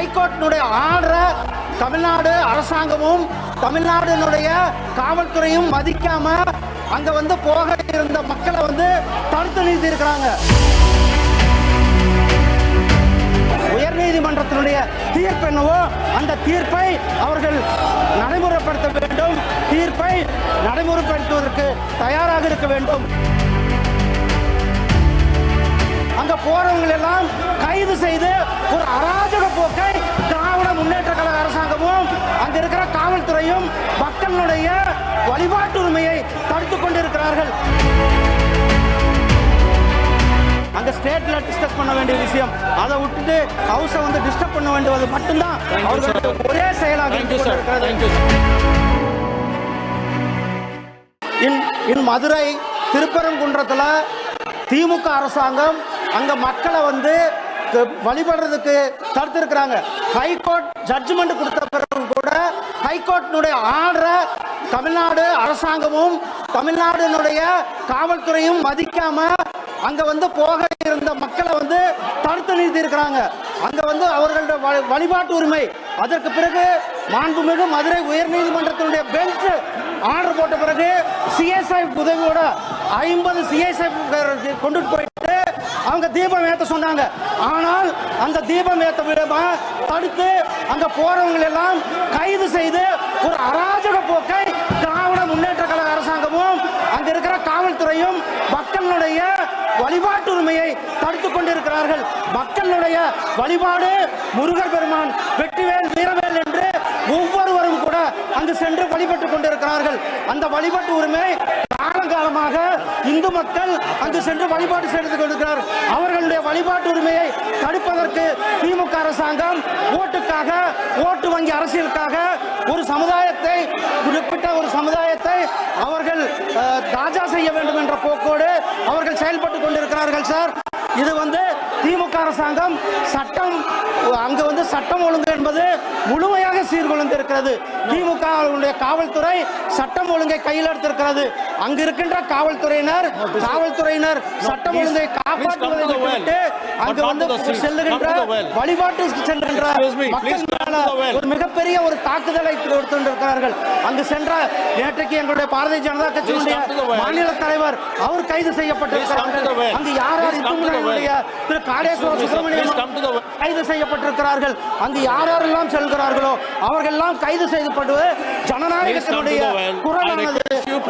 ஹைகோர்ட்டினுடைய ஆர்டரை தமிழ்நாடு அரசாங்கமும் தமிழ்நாடுனுடைய காவல்துறையும் மதிக்காம அங்க வந்து போக இருந்த மக்களை வந்து தடுத்து நிறுத்தி இருக்கிறாங்க. உயர்நீதிமன்றத்தினுடைய தீர்ப்பு என்னவோ அந்த தீர்ப்பை அவர்கள் நடைமுறைப்படுத்த வேண்டும். தீர்ப்பை நடைமுறைப்படுத்துவதற்கு தயாராக இருக்க வேண்டும். அங்க போறவங்க எல்லாம் கைது செய்து ஒரு அராஜக போக்கை திராவிட முன்னேற்ற கழக அரசாங்கமும் அங்க இருக்கிற காவல்துறையும் மக்களுடைய வழிபாட்டு உரிமையை தடுத்துக் கொண்டிருக்கிறார்கள். அங்க ஸ்டேட்ல டிஸ்கஸ் பண்ண வேண்டிய விஷயம், அதை விட்டுட்டு ஹவுஸை வந்து டிஸ்டர்ப் பண்ண வேண்டியது மட்டும்தான் அவர்களுடைய ஒரே செயலாக இருக்கிறது. மதுரை திருப்பரங்குன்றத்தில் திமுக அரசாங்கம் அங்க மக்களை வந்து வழிபடுறதுக்கு தடுத்திருக்கிறாங்க. ஹைகோர்ட் ஜட்ஜ்மெண்ட் கொடுத்த பிறகு கூட ஹைகோர்ட்டினுடைய ஆர்டரை தமிழ்நாடு அரசாங்கமும் தமிழ்நாடுனுடைய காவல்துறையும் மதிக்காம அங்க வந்து போக இருந்த மக்களை வந்து தடுத்து நிறுத்தி இருக்கிறாங்க. அங்க வந்து அவர்களுடைய வழிபாட்டு உரிமை. அதற்கு பிறகு மாண்புமிகு மதுரை உயர்நீதிமன்றத்தினுடைய பெஞ்ச் ஆர்டர் போட்ட பிறகு சிஎஸ்ஐ உதவியோட 50 சிஎஸ்ஐ கொண்டுட்டு போயிட்டு அவங்க தீபம் ஏற்ற சொன்னாங்க. ஆனால் அந்த தீபம் ஏற்ற விடாம தடுத்து அங்க போறவங்க எல்லாம் கைது செய்து ஒரு அராஜக போக்கை திராவிட முன்னேற்ற கழக அரசாங்கமும் அங்க இருக்கிற காவல்துறையும் மக்களுடைய வழிபாட்டு உரிமையை தடுத்துக் கொண்டிருக்கிறார்கள். மக்களுடைய வழிபாடு முருகர் பெருமான், வெற்றிவேல், வீரவேல் என்று ஒவ்வொருவரும் கூட அங்கு சென்று வழிபட்டுக் கொண்டிருக்கிறார்கள். அந்த வழிபாட்டு உரிமை காலங்காலமாக இந்து மக்கள் அங்கு சென்று வழிபாடு செய்து கொண்டிருக்கிறார். அவர்களுடைய வழிபாட்டு உரிமையை தடுப்பதற்கு திமுக அரசாங்கம் ஓட்டுக்காக, ஓட்டு வங்கி அரசியலுக்காக ஒரு சமுதாயத்தை, குறிப்பிட்ட ஒரு சமுதாயத்தை அவர்கள் தாஜா செய்ய வேண்டும் என்ற போக்கோடு அவர்கள் செயல்பட்டுக் கொண்டிருக்கிறார்கள். சார், இது வந்து திமுக அரசாங்கம் சட்டம் அங்கு வந்து சட்டம் ஒழுங்கு என்பது முழுமையாக சீர்குலைந்திருக்கிறது. திமுக காவல்துறை சட்டம் ஒழுங்கை கையில் எடுத்திருக்கிறது. அங்கு இருக்கின்ற காவல்துறையினர் சட்டம் ஒழுங்கை காப்பாற்றுவதை விட்டு அங்கு வந்து செல்லுகின்ற வழிபாட்டு செல்கின்ற மக்கள் ஒரு மிகப்பெரிய ஒரு தாக்குதலை கொடுத்திருக்கிறார்கள். அங்கு சென்ற நேற்றைக்கு எங்களுடைய பாரதிய ஜனதா கட்சியினுடைய மாநில தலைவர் அவர் கைது செய்யப்பட்டிருக்கிறார்கள். அங்கு யார் திரு காடேஸ்வர சுப்பிரமணியம் கைது செய்யப்பட்டிருக்கிறார்கள். அங்கு யாரெல்லாம் செல்கிறார்களோ அவர்கள் எல்லாம் கைது செய்யப்படுவது ஜனநாயகத்தினுடைய குரலானது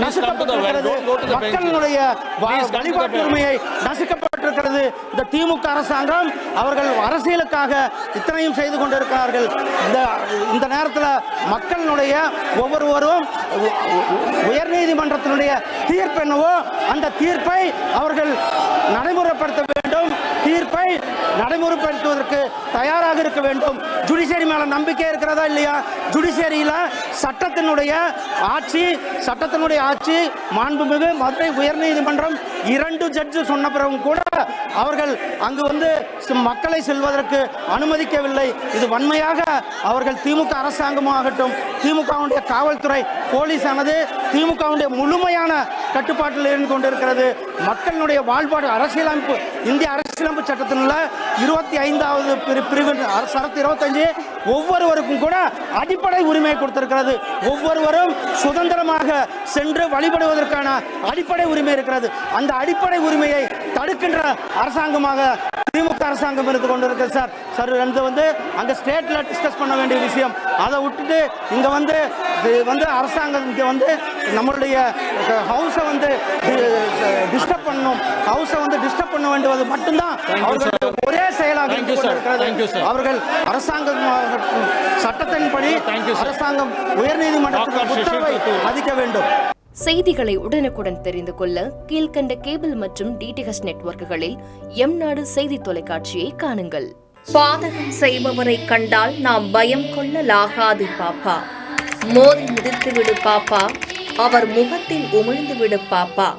நசுக்கப்பட்டிருக்கிறது. மக்களுடைய வழிபாட்டு உரிமையை நசுக்கப்பட்டிருக்கிறது. இந்த திமுக அரசாங்கம் அவர்கள் அரசியலுக்காக இத்தனையும் செய்து கொண்டிருக்கிறார்கள். இந்த நேரத்தில் மக்களுடைய ஒவ்வொருவரும் உயர்நீதிமன்றத்தினுடைய தீர்ப்பு என்னவோ அந்த தீர்ப்பை அவர்கள் நடைமுறைப்படுத்த வேண்டும். தீர்ப்பை நடைமுறைப்படுத்துவதற்கு தயாராக இருக்க வேண்டும். ஜுடிஷியரி மேல நம்பிக்கை இருக்கிறதா இல்லையா? ஜுடிஷியரியில சட்டத்தினுடைய ஆட்சி மாண்புமிகு மதுரை உயர்நீதிமன்றம் 2 ஜட்ஜ் சொன்ன பிறகும் கூட அவர்கள் அங்கு வந்து மக்களை செல்வதற்கு அனுமதிக்கவில்லை. இது வன்மையாக அவர்கள் திமுக அரசாங்கமாகட்டும், திமுகவுடைய காவல்துறை, போலீஸானது திமுகவுடைய முழுமையான கட்டுப்பாட்டில் இருந்து கொண்டிருக்கிறது. மக்களுடைய வாழ்பாடு அரசியலமைப்பு, இந்திய அரசியலமைப்பு சட்டத்தினுள்ள 25வது பிரிவு சரத்து 25 ஒவ்வொருவருக்கும் கூட அடிப்படை உரிமை கொடுத்திருக்கிறது. ஒவ்வொருவரும் சுதந்திரமாக சென்று வழிபடுவதற்கான அடிப்படை உரிமை இருக்கிறது. அந்த அடிப்படை உரிமையை தடுக்கின்ற அரசாங்கமாக திமுக அரசாங்கம் இருந்து கொண்டிருக்கிறது. சார், இது வந்து அங்க ஸ்டேட்ல டிஸ்கஸ் பண்ண வேண்டிய விஷயம், அதை விட்டுட்டு இங்க வந்து அரசாங்கம் இங்க வந்து நம்மளுடைய ஹவுஸை வந்து டிஸ்டர்ப் பண்ணணும், ஹவுஸை வந்து டிஸ்டர்ப் பண்ண வேண்டியது மட்டும்தான் அவர்களுடைய ஒரே செயலாக இருக்கிறது. அவர்கள் அரசாங்கம் சட்டத்தின்படி அரசாங்கம் உயர்நீதிமன்றத்தின் உத்தரவை மதிக்க வேண்டும். செய்திகளை உடனுக்குடன் தெரிந்து கொள்ள கீழ்கண்ட கேபிள் மற்றும் டிடிஎச் நெட்வொர்க்குகளில் எம்நாடு செய்தி தொலைக்காட்சியை காணுங்கள். பாதகம் செய்பவரை கண்டால் நாம் பயம் கொள்ளலாகாது பாப்பா. மோதி மிதித்து விடு பாப்பா, அவர் முகத்தில் உமிழ்ந்து விடு பாப்பா.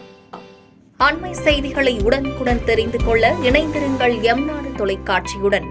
அண்மை செய்திகளை உடனுக்குடன் தெரிந்து கொள்ள இணைந்திருங்கள் எம்நாடு தொலைக்காட்சியுடன்.